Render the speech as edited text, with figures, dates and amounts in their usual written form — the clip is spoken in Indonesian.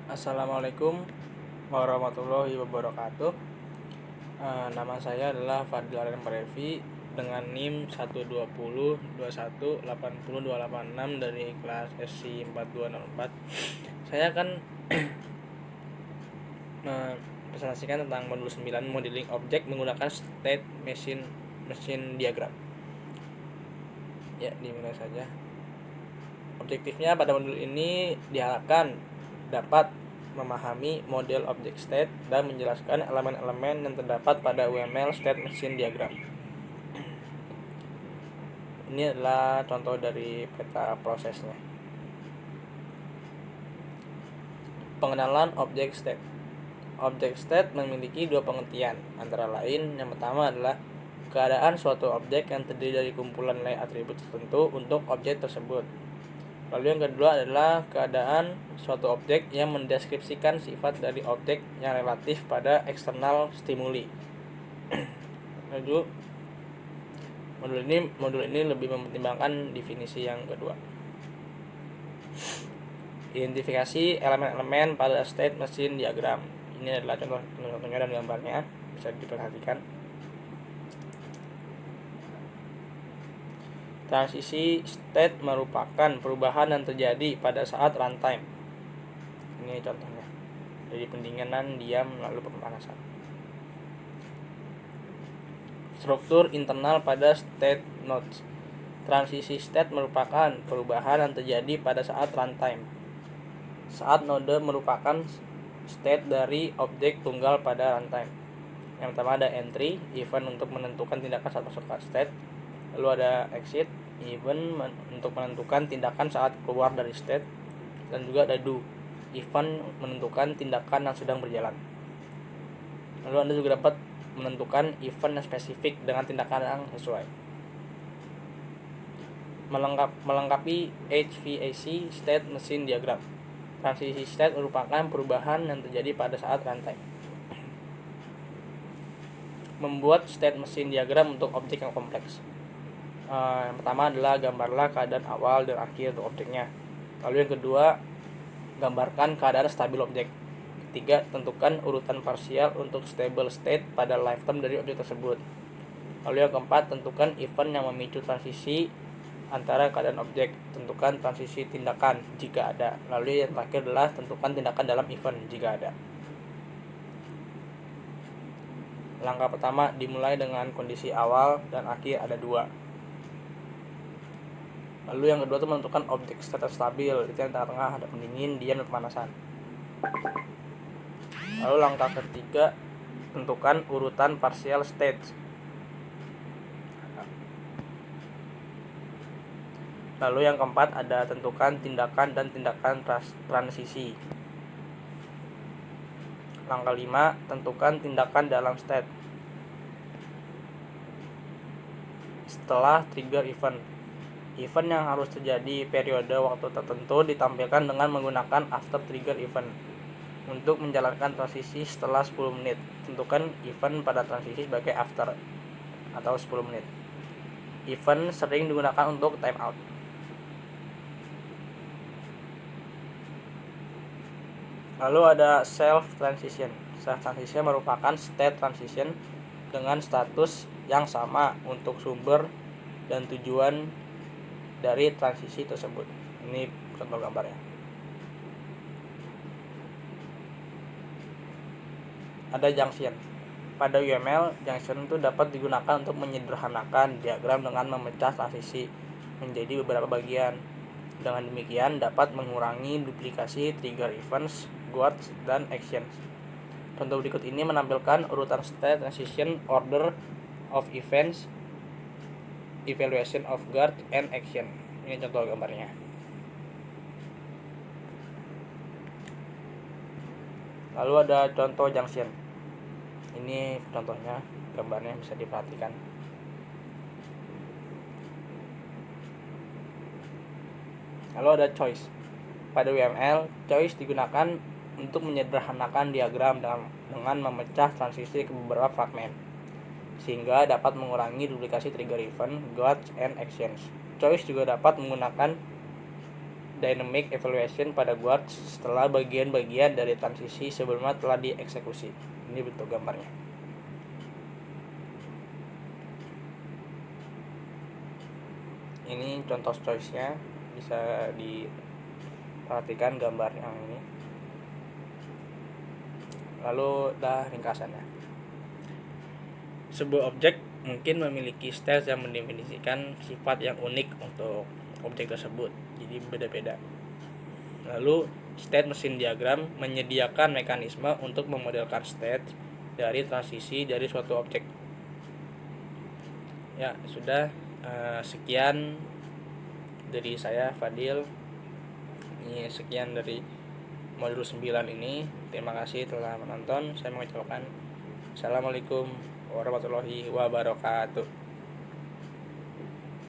Assalamualaikum warahmatullahi wabarakatuh. Nama saya adalah Fadil Aryan Parevi dengan NIM 12021808286 dari kelas SC 4204. Saya akan mempresentasikan tentang modul 9 modeling objek menggunakan state machine diagram. Ya, dimulai saja. Objektifnya pada modul ini diharapkan dapat memahami model objek state dan menjelaskan elemen-elemen yang terdapat pada UML state machine diagram. Ini adalah contoh dari peta prosesnya. Pengenalan objek state. Objek state memiliki dua pengertian, antara lain yang pertama adalah keadaan suatu objek yang terdiri dari kumpulan nilai atribut tertentu untuk objek tersebut. Lalu yang kedua adalah keadaan suatu objek yang mendeskripsikan sifat dari objek yang relatif pada eksternal stimuli. Lalu modul ini lebih mempertimbangkan definisi yang kedua. Identifikasi elemen-elemen pada state machine diagram. Ini adalah contohnya dan gambarnya, bisa diperhatikan. Transisi state merupakan perubahan yang terjadi pada saat runtime. Ini contohnya. Dari pendinginan, diam, lalu pemanasan. Struktur internal pada state nodes. Transisi state merupakan perubahan yang terjadi pada saat runtime. Saat node merupakan state dari objek tunggal pada runtime. Yang pertama ada entry, event untuk menentukan tindakan saat masuk ke state. Lalu ada exit, event untuk menentukan tindakan saat keluar dari state. Dan juga ada do, event menentukan tindakan yang sedang berjalan. Lalu Anda juga dapat menentukan event yang spesifik dengan tindakan yang sesuai. Melengkapi HVAC state machine diagram. Transisi state merupakan perubahan yang terjadi pada saat runtime. Membuat state machine diagram untuk objek yang kompleks. Yang pertama adalah gambarlah keadaan awal dan akhir untuk objeknya. Lalu yang kedua, gambarkan keadaan stabil objek. Ketiga, tentukan urutan parsial untuk stable state pada lifetime dari objek tersebut. Lalu yang keempat, tentukan event yang memicu transisi antara keadaan objek. Tentukan transisi tindakan jika ada. Lalu yang terakhir adalah tentukan tindakan dalam event jika ada. Langkah pertama dimulai dengan kondisi awal dan akhir ada dua. Lalu yang kedua itu menentukan objek state stabil, itu yang tengah-tengah ada pendingin, diam, dan pemanasan. Lalu langkah ketiga, tentukan urutan partial state. Lalu yang keempat ada tentukan tindakan dan tindakan transisi. Langkah 5, tentukan tindakan dalam state. Setelah trigger event. Event yang harus terjadi periode waktu tertentu ditampilkan dengan menggunakan after trigger event. Untuk menjalankan transisi setelah 10 menit, tentukan event pada transisi sebagai after atau 10 menit. Event sering digunakan untuk timeout. Lalu ada self transition. Self transition merupakan state transition dengan status yang sama untuk sumber dan tujuan dari transisi tersebut. Ini contoh gambarnya. Ada junction. Pada UML, junction itu dapat digunakan untuk menyederhanakan diagram dengan memecah transisi menjadi beberapa bagian. Dengan demikian dapat mengurangi duplikasi trigger events, guards, dan actions. Contoh berikut ini menampilkan urutan state transition, order of events, evaluation of guard, and action. Ini contoh gambarnya. Lalu ada contoh junction. Ini contohnya, gambarnya bisa diperhatikan. Lalu ada choice. Pada UML, choice digunakan untuk menyederhanakan diagram dengan memecah transisi ke beberapa fragmen, sehingga dapat mengurangi duplikasi trigger event, guards, and actions. Choice juga dapat menggunakan dynamic evaluation pada guard setelah bagian-bagian dari transisi sebelumnya telah dieksekusi. Ini bentuk gambarnya. Ini contoh choice-nya, bisa diperhatikan gambar yang ini. Lalu ringkasannya. Sebuah objek mungkin memiliki state yang mendefinisikan sifat yang unik untuk objek tersebut, jadi beda-beda. Lalu state mesin diagram menyediakan mekanisme untuk memodelkan state dari transisi dari suatu objek. Ya, sudah. Sekian dari saya, Fadil. Ini sekian dari modul 9 ini. Terima kasih telah menonton. Saya mengucapkan Assalamualaikum warahmatullahi wabarakatuh.